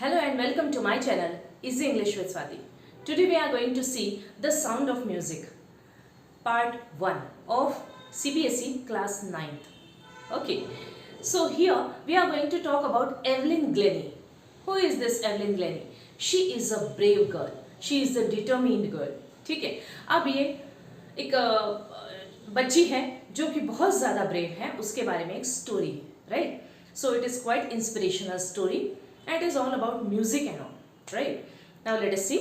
Hello and welcome to my channel Easy English with Swati. Today we are going to see The Sound of Music, part 1 of CBSE class 9th. Okay, so here we are going to talk about Evelyn Glennie. Who is this Evelyn Glennie? She is a brave girl. She is a determined girl. ठीक है, अब ये एक बच्ची है जो कि बहुत ज़्यादा ब्रेव है, उसके बारे में एक स्टोरी है, right? So it is quite inspirational story. And it is all about music and all, right? Now let us see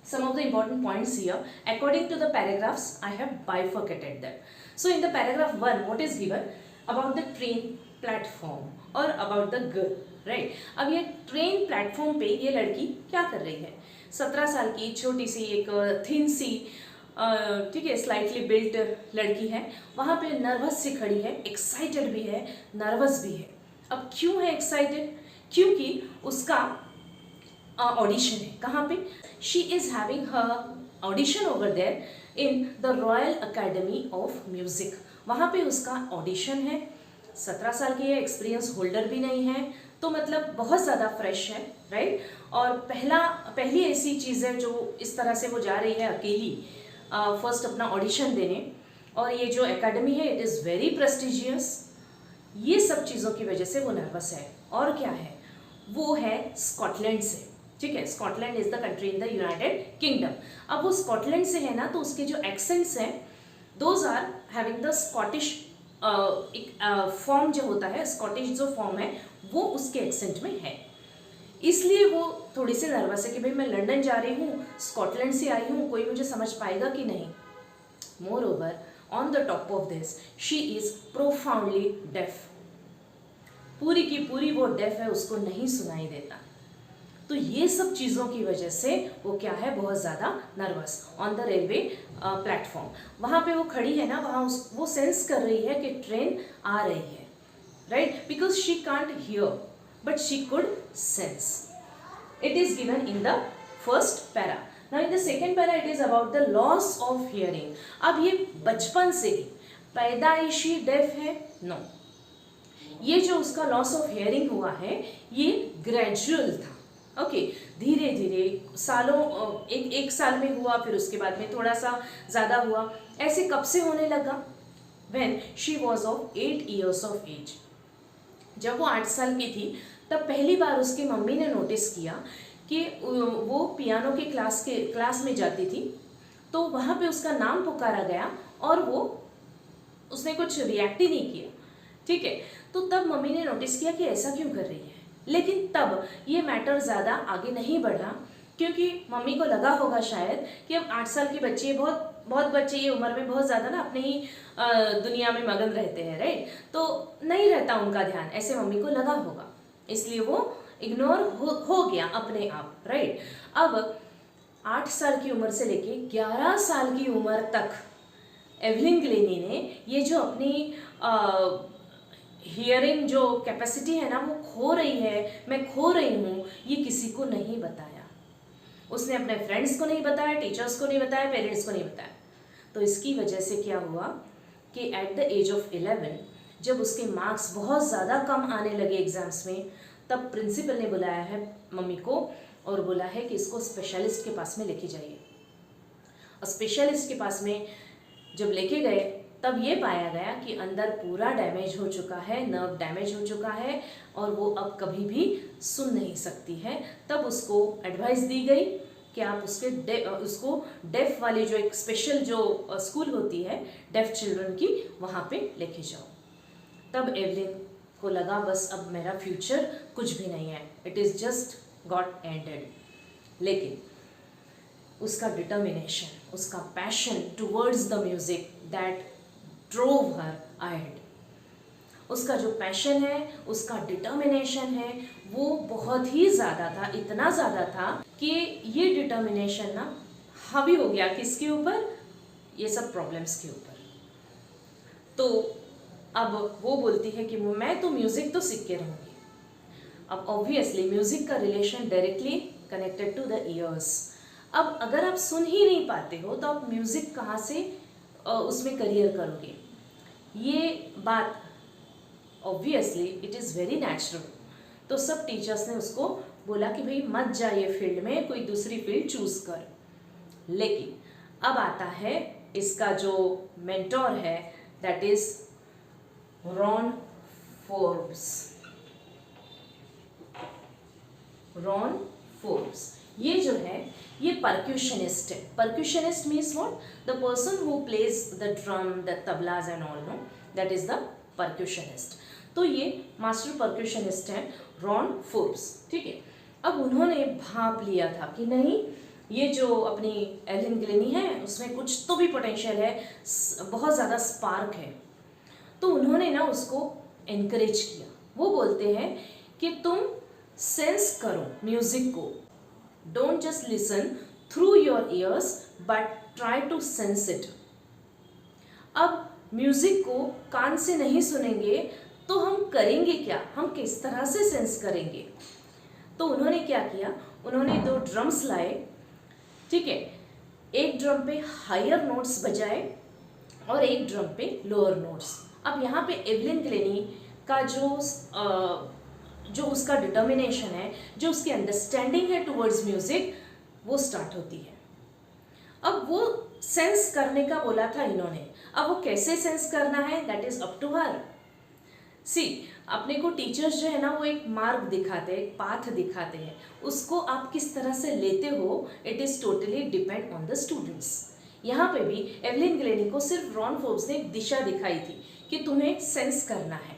some of the important points here. According to the paragraphs, I have bifurcated them. So in the paragraph 1, what is given? About the train platform or about the girl, right? अब ये train platform पे ये लड़की क्या कर रही है? 17 साल की छोटी सी एक थिन सी ठीक है स्लाइटली बिल्ट लड़की है, वहाँ पे नर्वस सी खड़ी है, एक्साइटेड भी है, नर्वस भी है. अब क्यों है एक्साइटेड? क्योंकि उसका ऑडिशन है. कहाँ पे? She is having her audition over there in the Royal Academy of Music. वहाँ पे उसका ऑडिशन है. 17 साल की है, एक्सपीरियंस होल्डर भी नहीं है, तो मतलब बहुत ज़्यादा फ्रेश है, राइट? और पहली ऐसी चीज़ है जो इस तरह से वो जा रही है अकेली फर्स्ट अपना ऑडिशन देने. और ये जो एकेडमी है इट इज़ वेरी प्रेस्टिजियस. ये सब चीज़ों की वजह से वो नर्वस है. और क्या है? वो है स्कॉटलैंड से. ठीक है, Scotland is the country in the United kingdom. अब वो स्कॉटलैंड से है ना, तो उसके जो एक्सेंट्स हैं those are having the Scottish एक फॉर्म जो होता है, स्कॉटिश जो फॉर्म है वो उसके एक्सेंट में है. इसलिए वो थोड़ी सी नर्वस है कि भाई मैं लंदन जा रही हूँ, स्कॉटलैंड से आई हूँ, कोई मुझे समझ पाएगा कि नहीं. Moreover on the top of this she is profoundly deaf. पूरी की पूरी वो डेफ है, उसको नहीं सुनाई देता. तो ये सब चीज़ों की वजह से वो क्या है, बहुत ज़्यादा nervous on the railway platform. वहाँ पे वो खड़ी है ना, वहाँ वो सेंस कर रही है कि ट्रेन आ रही है, right? Because she can't hear but she could sense. It is given in the first para. Now in the second para it is about the loss of hearing. अब ये बचपन से ही पैदाइशी डेफ है? नो. ये जो उसका लॉस ऑफ हियरिंग हुआ है ये ग्रेजुअल था. ओके, धीरे धीरे सालों एक साल में हुआ, फिर उसके बाद में थोड़ा सा ज़्यादा हुआ. ऐसे कब से होने लगा? When she was of 8 years of age. जब वो 8 साल की थी तब पहली बार उसकी मम्मी ने नोटिस किया कि वो पियानो के क्लास में जाती थी, तो वहाँ पे उसका नाम पुकारा गया और उसने कुछ रिएक्ट ही नहीं किया. ठीक है, तो तब मम्मी ने नोटिस किया कि ऐसा क्यों कर रही है. लेकिन तब ये मैटर ज़्यादा आगे नहीं बढ़ा, क्योंकि मम्मी को लगा होगा शायद कि अब 8 साल की बच्ची है, बहुत बच्चे ये उम्र में बहुत ज़्यादा ना अपने ही दुनिया में मगन रहते हैं, राइट? तो नहीं रहता उनका ध्यान, ऐसे मम्मी को लगा होगा, इसलिए वो इग्नोर हो गया अपने आप, राइट? अब 8 साल की उम्र से लेके 11 साल की उम्र तक एवलिन ग्लेनी ने ये जो अपनी हियरिंग जो कैपेसिटी है ना वो खो रही है, मैं खो रही हूँ, ये किसी को नहीं बताया. उसने अपने फ्रेंड्स को नहीं बताया, टीचर्स को नहीं बताया, पेरेंट्स को नहीं बताया. तो इसकी वजह से क्या हुआ कि एट द एज ऑफ 11 जब उसके मार्क्स बहुत ज़्यादा कम आने लगे एग्जाम्स में, तब प्रिंसिपल ने बुलाया है मम्मी को और बोला है कि इसको स्पेशलिस्ट के पास में लेके जाइए. और स्पेशलिस्ट के पास में जब लेके गए तब ये पाया गया कि अंदर पूरा डैमेज हो चुका है, नर्व डैमेज हो चुका है और वो अब कभी भी सुन नहीं सकती है. तब उसको एडवाइस दी गई कि आप उसको डेफ वाली जो एक स्पेशल जो स्कूल होती है डेफ चिल्ड्रन की, वहाँ पे लेके जाओ. तब एवलिन को लगा बस अब मेरा फ्यूचर कुछ भी नहीं है, it is just got ended. लेकिन उसका डिटर्मिनेशन, उसका passion towards the music that drove her ahead. उसका जो पैशन है, उसका डिटर्मिनेशन है, वो बहुत ही ज़्यादा था. इतना ज़्यादा था कि ये डिटर्मिनेशन ना हावी हो गया किसके ऊपर? ये सब प्रॉब्लम्स के ऊपर. तो अब वो बोलती है कि मैं तो म्यूज़िक तो सीख के रहूँगी. अब ऑब्वियसली म्यूज़िक का relation directly connected to the ears. अब अगर आप सुन ही नहीं पाते हो तो आप म्यूज़िक कहाँ से उसमें करियर करोगे? ये बात obviously it is very natural. तो सब टीचर्स ने उसको बोला कि भाई मत जा ये फील्ड में, कोई दूसरी फील्ड चूज कर। लेकिन अब आता है इसका जो मेंटोर है, that is Ron Forbes. Ron Forbes ये जो है ये परक्यूशनिस्ट है। Percussionist means what? The person who plays the drum, the tablas and all, no, that is the percussionist. तो ये मास्टर परक्यूशनिस्ट हैं रॉन फोर्ब्स, ठीक है। अब उन्होंने भाप लिया था कि नहीं, ये जो अपनी एलन ग्लेनी है उसमें कुछ तो भी पोटेंशियल है, बहुत ज़्यादा स्पार्क है। तो उन्होंने ना उसको एनकरेज किया। वो बोलते हैं कि तुम सेंस करो म्यूजिक को, don't just listen through your ears but try to sense it. अब म्यूजिक को कान से नहीं सुनेंगे तो हम करेंगे क्या, हम किस तरह से सेंस करेंगे? तो उन्होंने क्या किया, उन्होंने 2 ड्रम्स लाए, ठीक है, एक ड्रम पे हायर नोट्स बजाए और एक ड्रम पे लोअर नोट्स। अब यहाँ पे एवलिन ग्लेनी का जो उसका डिटर्मिनेशन है, जो उसकी अंडरस्टैंडिंग है टुवर्ड्स म्यूजिक, वो स्टार्ट होती है। अब वो सेंस करने का बोला था इन्होंने, अब वो कैसे सेंस करना है, that is up to her. See, अपने को टीचर्स जो है ना वो एक मार्ग दिखाते हैं, एक पाथ दिखाते हैं, उसको आप किस तरह से लेते हो, it is totally depend on the students. यहाँ पे भी एवलिन ग्लेनी को सिर्फ रॉन फोर्ब्स ने एक दिशा दिखाई थी कि तुम्हें सेंस करना है।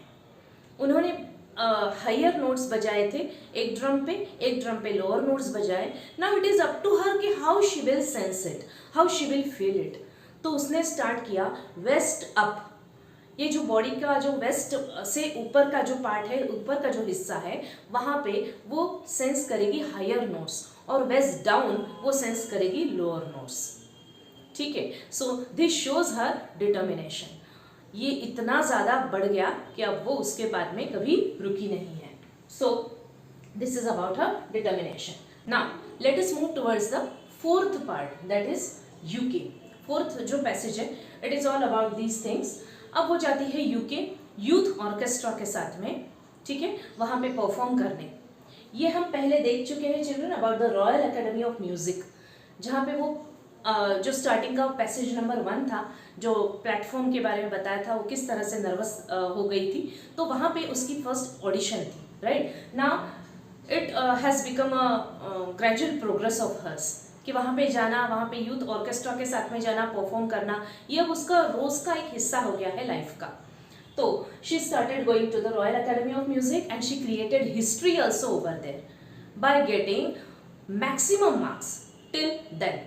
उन्होंने हायर नोट्स बजाए थे, एक ड्रम पे लोअर नोट्स बजाए। Now it is up to her कि how she will sense it, how she will feel it. तो उसने स्टार्ट किया वेस्ट अप। ये जो बॉडी का जो वेस्ट से ऊपर का जो पार्ट है, ऊपर का जो हिस्सा है, वहाँ पे वो सेंस करेगी हायर नोट्स, और वेस्ट डाउन वो सेंस करेगी लोअर नोट्स, ठीक है। सो दिस शोज हर डिटर्मिनेशन। ये इतना ज़्यादा बढ़ गया कि अब वो उसके बाद में कभी रुकी नहीं है। सो this is about her determination. Now let us move towards the 4th part, that is UK. 4th जो पैसेज है, it is all about these things. अब वो जाती है यूके यूथ ऑर्केस्ट्रा के साथ में, ठीक है, वहाँ पे परफॉर्म करने। ये हम पहले देख चुके हैं children about the Royal Academy of music, जहाँ पे वो जो स्टार्टिंग का पैसेज नंबर 1 था, जो प्लेटफॉर्म के बारे में बताया था, वो किस तरह से नर्वस हो गई थी, तो वहाँ पे उसकी फर्स्ट ऑडिशन थी, right. Now it has become a gradual progress of hers कि वहाँ पे जाना, वहाँ पे यूथ ऑर्केस्ट्रा के साथ में जाना, परफॉर्म करना, ये अब उसका रोज़ का एक हिस्सा हो गया है लाइफ का। तो she started going to the Royal Academy of Music and she created history also over there by getting maximum marks till then.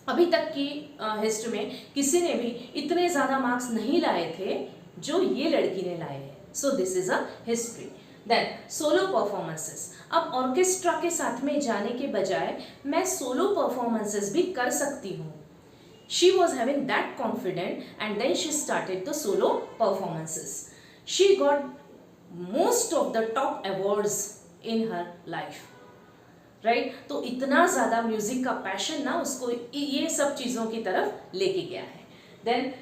अभी तक की हिस्ट्री में किसी ने भी इतने ज़्यादा मार्क्स नहीं लाए थे जो ये लड़की ने लाए हैं। So this is a history. Then solo performances. अब ऑर्केस्ट्रा के साथ में जाने के बजाय मैं सोलो परफॉर्मेंसेस भी कर सकती हूँ। She was having that confident and then she started the solo performances. She got most of the top awards in her life, right. तो इतना ज़्यादा म्यूजिक का पैशन ना उसको ये सब चीज़ों की तरफ लेके गया है। Then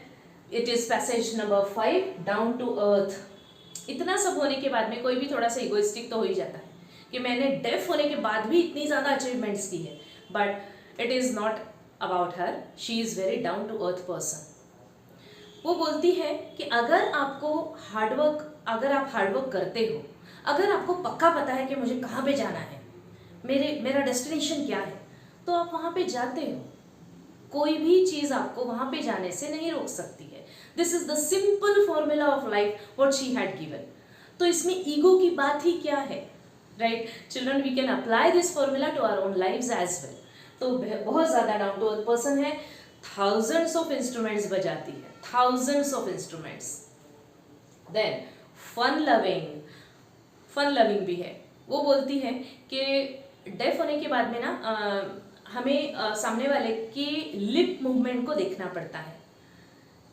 it is passage number 5, down to earth. इतना सब होने के बाद में कोई भी थोड़ा सा इगोइस्टिक तो हो ही जाता है कि मैंने डेफ होने के बाद भी इतनी ज़्यादा अचीवमेंट्स की है, but it is not about her, she is very down to earth person. वो बोलती है कि अगर आप हार्डवर्क करते हो, अगर आपको पक्का पता है कि मुझे कहाँ पे जाना है, मेरा डेस्टिनेशन क्या है, तो आप वहाँ पे जाते हो। कोई भी चीज़ आपको वहाँ पे जाने से नहीं रोक सकती है। This is the simple formula of life what she had given. तो इसमें ईगो की बात ही क्या है, right children? We can apply this formula to our own lives as well. तो बहुत ज़्यादा डाउन टू अर्थ पर्सन है, थाउजेंड्स ऑफ इंस्ट्रूमेंट्स बजाती है, thousands of instruments. Then fun loving भी है। वो बोलती है कि डेफ होने के बाद में ना हमें सामने वाले के लिप मूवमेंट को देखना पड़ता है,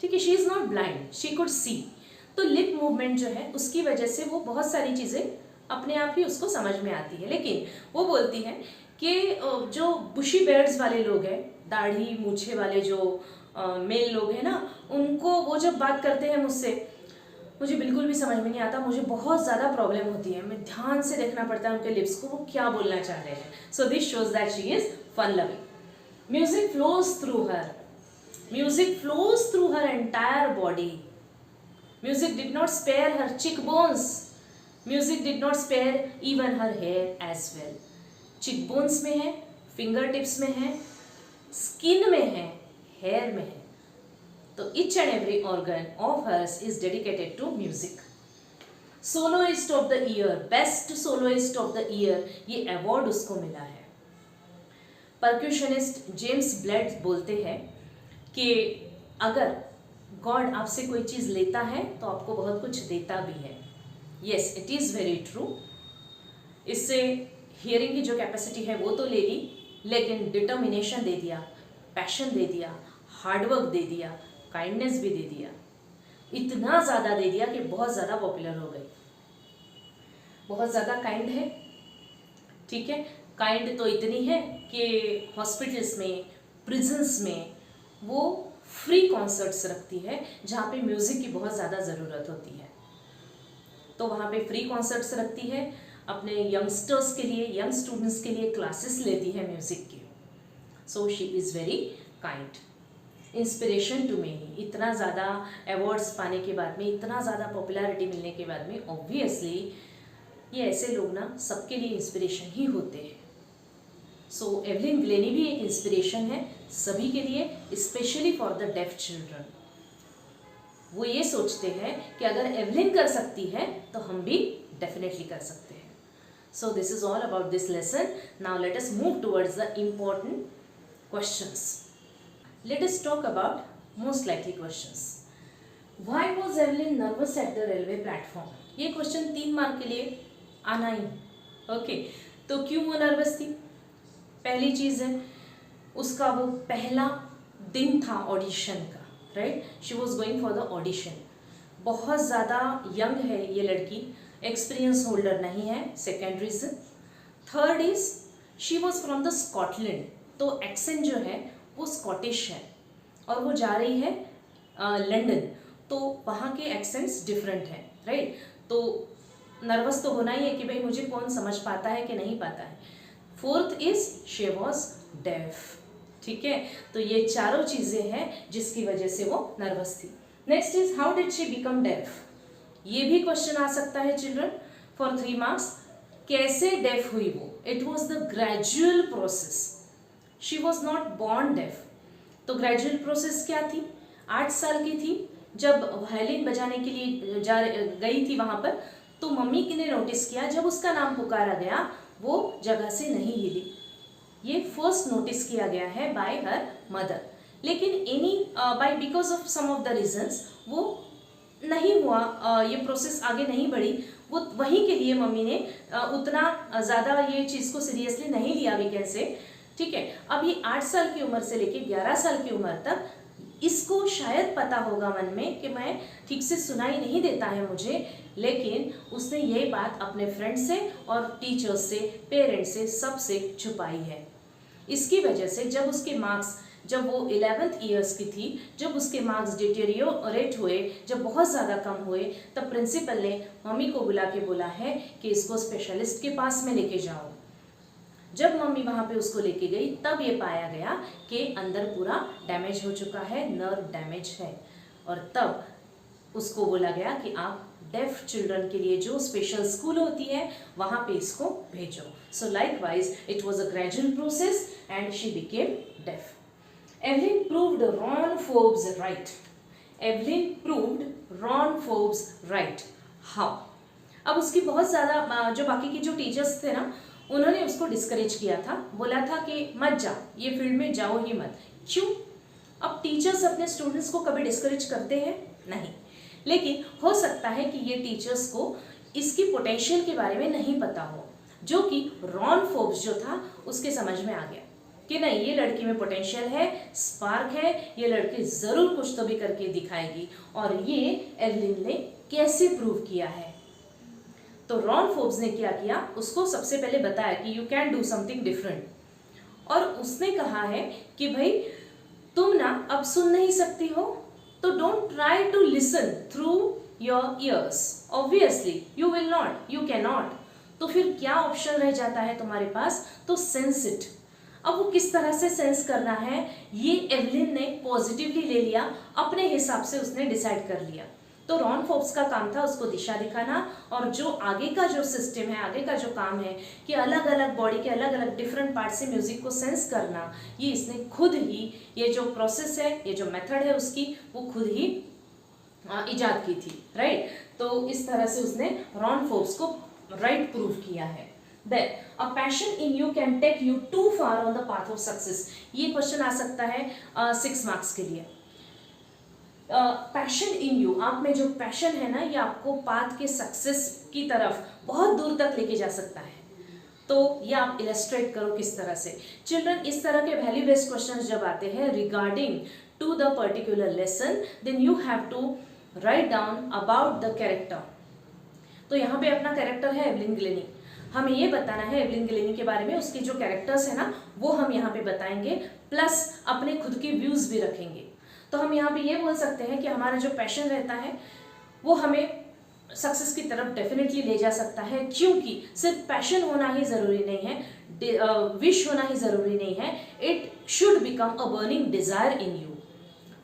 ठीक है। She is not blind, she could see. तो लिप मूवमेंट जो है उसकी वजह से वो बहुत सारी चीज़ें अपने आप ही उसको समझ में आती है। लेकिन वो बोलती है कि जो बुशी बेयर्ड्स वाले लोग हैं, दाढ़ी मूछे वाले जो मेल लोग हैं ना, उनको वो जब बात करते हैं मुझसे मुझे बिल्कुल भी समझ में नहीं आता, मुझे बहुत ज़्यादा प्रॉब्लम होती है, मैं ध्यान से देखना पड़ता है उनके लिप्स को, वो क्या बोलना चाह रहे हैं. So this shows that she is fun loving. Music flows through her. Music flows through her entire body. Music did not spare her cheekbones. Music did not spare even her hair as well. Cheekbones में है, fingertips में है, skin में है, hair में है. तो each and every organ of hers is dedicated to music. Soloist of the year, best soloist of the year, ये award उसको मिला है. Percussionist जेम्स ब्लेड बोलते हैं कि अगर गॉड आपसे कोई चीज़ लेता है तो आपको बहुत कुछ देता भी है. Yes, it is very true. इससे हियरिंग की जो कैपेसिटी है वो तो ले ली, लेकिन डिटर्मिनेशन दे दिया, पैशन दे दिया, हार्डवर्क दे दिया, काइंडनेस भी दे दिया. इतना ज़्यादा दे दिया कि बहुत ज़्यादा पॉपुलर हो गई. बहुत ज़्यादा काइंड है, ठीक है. काइंड तो इतनी है कि हॉस्पिटल्स में, प्रिजन्स में वो फ्री कॉन्सर्ट्स रखती है जहाँ पे म्यूज़िक की बहुत ज़्यादा ज़रूरत होती है. तो वहाँ पे फ्री कॉन्सर्ट्स रखती है, अपने यंगस्टर्स के लिए, यंग स्टूडेंट्स के लिए क्लासेस लेती है म्यूज़िक की. So she is very kind. Inspiration to many. इतना ज़्यादा अवार्ड्स पाने के बाद में, इतना ज़्यादा पॉपुलैरिटी मिलने के बाद में, ऑब्वियसली ये ऐसे लोग ना सबके लिए इंस्पिरेशन ही होते हैं. सो एवलिन ग्लेनी भी एक इंस्पिरेशन है सभी के लिए, specially for the deaf children. वो ये सोचते हैं कि अगर एवलिन कर सकती है तो हम भी डेफिनेटली कर सकते हैं. So this is all about this lesson. Now let us move towards the important questions. Let us talk about most likely questions. Why was Evelyn nervous at the railway platform. ये question 3 mark के लिए आना ही. Okay, तो क्यों वो nervous थी. पहली चीज़ है उसका वो पहला दिन था ऑडिशन का, right. She was going for the audition. बहुत ज़्यादा यंग है ये लड़की, एक्सपीरियंस होल्डर नहीं है, second reason. Third is she was from the Scotland, तो एक्सेंट जो है वो स्कॉटिश है, और वो जा रही है लंदन, तो वहाँ के एक्सेंट्स डिफरेंट हैं, राइट. तो नर्वस तो होना ही है कि भाई मुझे कौन समझ पाता है कि नहीं पाता है. Fourth is she was def. ठीक है, तो ये चारों चीज़ें हैं जिसकी वजह से वो नर्वस थी. Next is how did she become deaf. ये भी क्वेश्चन आ सकता है चिल्ड्रन फॉर 3 मार्क्स. कैसे डेफ हुई वो. It was the gradual process. She was not born deaf. तो ग्रेजुअल प्रोसेस क्या थी. 8 साल की थी जब वायलिन बजाने के लिए गई थी वहाँ पर, तो मम्मी ने नोटिस किया जब उसका नाम पुकारा गया वो जगह से नहीं हिली. ये फर्स्ट नोटिस किया गया है बाय हर मदर. लेकिन anyway because of some of the reasons वो नहीं हुआ, ये प्रोसेस आगे नहीं बढ़ी. वो वहीं के लिए मम्मी ने उतना ज़्यादा ये चीज़ को सीरियसली नहीं लिया, वी कैन से. ठीक है, अब ये 8 साल की उम्र से लेके 11 साल की उम्र तक इसको शायद पता होगा मन में कि मैं ठीक से सुनाई नहीं देता है मुझे, लेकिन उसने ये बात अपने फ्रेंड से और टीचर्स से, पेरेंट्स से, सबसे छुपाई है. इसकी वजह से जब उसके मार्क्स, जब वो 11th ईयर्स की थी, जब उसके मार्क्स डिटेरियोरेट हुए, जब बहुत ज़्यादा कम हुए, तब प्रिंसिपल ने मम्मी को बुला के बोला है कि इसको स्पेशलिस्ट के पास में लेके जाओ. जब मम्मी वहाँ पे उसको लेके गई तब ये पाया गया कि अंदर पूरा डैमेज हो चुका है, नर्व डैमेज है, और तब उसको बोला गया कि आप डेफ चिल्ड्रन के लिए जो स्पेशल स्कूल होती है वहाँ पे इसको भेजो. So likewise it was a gradual process and she became deaf. Evelyn proved Ron Forbes right. Evelyn proved Ron Forbes right. How. अब उसकी बहुत ज़्यादा जो बाकी के जो टीचर्स थे ना, उन्होंने उसको डिस्करेज किया था, बोला था कि मत जा, ये फील्ड में जाओ ही मत. क्यों. अब टीचर्स अपने स्टूडेंट्स को कभी डिस्करेज करते हैं नहीं, लेकिन हो सकता है कि ये टीचर्स को इसकी पोटेंशियल के बारे में नहीं पता हो, जो कि रॉन फोर्ब्स जो था उसके समझ में आ गया कि नहीं, ये लड़की में पोटेंशियल है, स्पार्क है, ये लड़की ज़रूर कुछ तो भी करके दिखाएगी. और ये एवलिन ने कैसे प्रूव किया है. तो रॉन फोर्ब्स ने क्या किया, उसको सबसे पहले बताया कि you can do something different, और उसने कहा है कि भाई तुम ना अब सुन नहीं सकती हो, तो don't try to listen through your ears. Obviously you will not, you cannot. तो फिर क्या ऑप्शन रह जाता है तुम्हारे पास? तो सेंस इट. अब वो किस तरह से सेंस करना है ये एवलिन ने पॉजिटिवली ले लिया, अपने हिसाब से उसने डिसाइड कर लिया. तो रॉन फोर्ब्स का काम था उसको दिशा दिखाना, और जो आगे का जो सिस्टम है, आगे का जो काम है कि अलग अलग बॉडी के अलग अलग डिफरेंट पार्ट से म्यूजिक को सेंस करना, ये इसने खुद ही, ये जो प्रोसेस है, ये जो मेथड है उसकी, वो खुद ही इजाद की थी. राइट. तो इस तरह से उसने रॉन फोर्ब्स को राइट प्रूव किया है. Then a passion in you can take you too far on the path of success. ये क्वेश्चन आ सकता है 6 मार्क्स के लिए. पैशन इन यू, आप में जो पैशन है ना, ये आपको पाथ के सक्सेस की तरफ बहुत दूर तक लेके जा सकता है. तो ये आप इलस्ट्रेट करो किस तरह से. चिल्ड्रन, इस तरह के वैल्यू बेस्ड क्वेश्चंस जब आते हैं regarding to the particular lesson, then you have to write down about the character. तो यहाँ पे अपना कैरेक्टर है एवलिन ग्लेनी. हमें ये बताना है एवलिन ग्लेनी के बारे में, उसके जो कैरेक्टर्स है ना वो हम यहाँ पे बताएंगे, प्लस अपने खुद के व्यूज भी रखेंगे. तो हम यहाँ पे ये बोल सकते हैं कि हमारा जो पैशन रहता है वो हमें सक्सेस की तरफ डेफिनेटली ले जा सकता है, क्योंकि सिर्फ पैशन होना ही ज़रूरी नहीं है, विश होना ही ज़रूरी नहीं है. It should become a burning desire in you.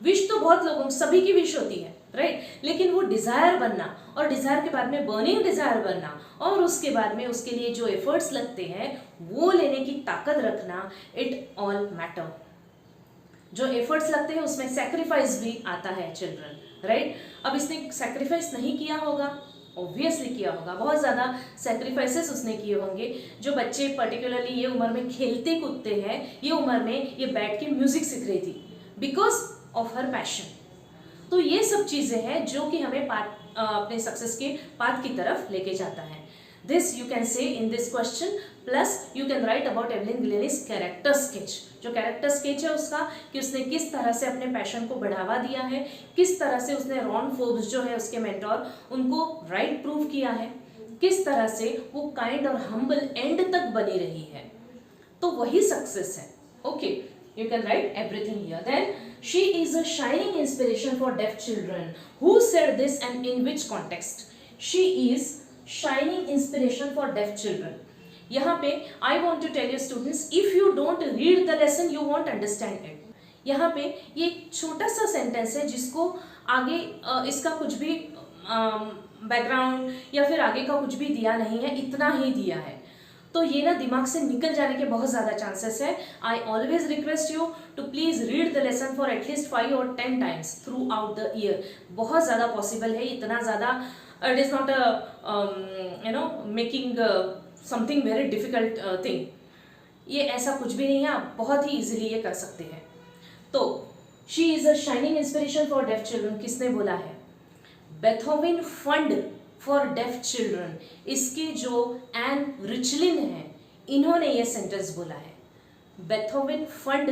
Wish तो बहुत लोगों, सभी की विश होती है, राइट. लेकिन वो डिज़ायर बनना, और डिज़ायर के बाद में बर्निंग डिज़ायर बनना, और उसके बाद में उसके लिए जो एफर्ट्स लगते हैं वो लेने की ताकत रखना, इट ऑल मैटर. जो एफर्ट्स लगते हैं उसमें सेक्रीफाइस भी आता है चिल्ड्रन, राइट. अब इसने सेक्रीफाइस नहीं किया होगा, ऑब्वियसली किया होगा, बहुत ज़्यादा सेक्रीफाइसेस उसने किए होंगे. जो बच्चे पर्टिकुलरली ये उम्र में खेलते कूदते हैं, ये उम्र में ये बैठ के म्यूजिक सीख रही थी बिकॉज ऑफ हर पैशन. तो ये सब चीज़ें हैं जो कि हमें अपने सक्सेस के पाथ की तरफ लेके जाता है. This you can say in this question, plus you can write about Evelyn Glennie's character sketch. जो कैरेक्टर स्केच है उसका, कि उसने किस तरह से अपने पैशन को बढ़ावा दिया है, किस तरह से उसने रॉन फोर्ब्स जो है उसके मेंटोर, उनको राइट प्रूव किया है, किस तरह से वो काइंड और हम्बल एंड तक बनी रही है. तो वही सक्सेस है. Okay, you can write everything here. Then she is a shining inspiration for deaf children. Who said this and in which context? She is shining inspiration for deaf children. यहाँ पे I want to tell you students, if you don't read the lesson you won't understand it. यहाँ पे ये छोटा सा sentence है जिसको आगे इसका कुछ भी बैकग्राउंड या फिर आगे का कुछ भी दिया नहीं है, इतना ही दिया है. तो ये ना दिमाग से निकल जाने के बहुत ज़्यादा चांसेस है. I always request you to please read the lesson for at least 5 or 10 times throughout the year. बहुत ज़्यादा पॉसिबल है, इतना ज़्यादा it is not a making something very difficult thing. ये ऐसा कुछ भी नहीं है, आप बहुत ही इजीली ये कर सकते हैं. तो she is a shining inspiration for deaf children किसने बोला है? Beethoven fund for def children, इसके जो एन रिचलिन है इन्होंने ये सेंटेंस बोला है. Beethoven fund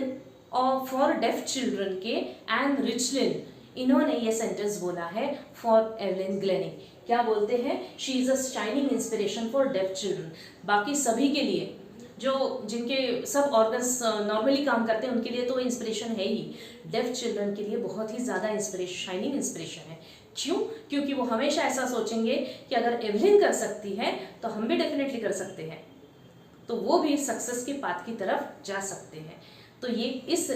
for def children के एन रिचलिन, इन्होंने ये सेंटेंस बोला है फॉर एवलिन ग्लेनी. क्या बोलते हैं? She is a shining inspiration for def children. बाकी सभी के लिए, जो जिनके सब ऑर्गन्स नॉर्मली काम करते हैं उनके लिए तो इंस्पिरेशन है ही, डेफ चिल्ड्रन के लिए बहुत ही ज़्यादा इंस्पिरेशन, शाइनिंग इंस्पिरेशन है. क्यों? क्योंकि वो हमेशा ऐसा सोचेंगे कि अगर एवलिन कर सकती है तो हम भी डेफिनेटली कर सकते हैं, तो वो भी सक्सेस के पाथ की तरफ जा सकते हैं. तो ये इस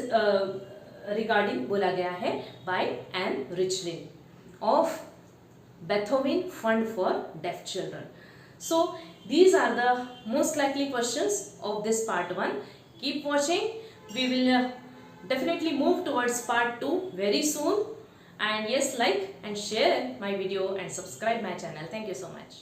रिगार्डिंग बोला गया है by an Richlin of Beethoven Fund for Deaf Children. So these are the most likely questions of this part 1. Keep watching. We will definitely move towards part 2 very soon. And yes, like and share my video and subscribe my channel. Thank you so much.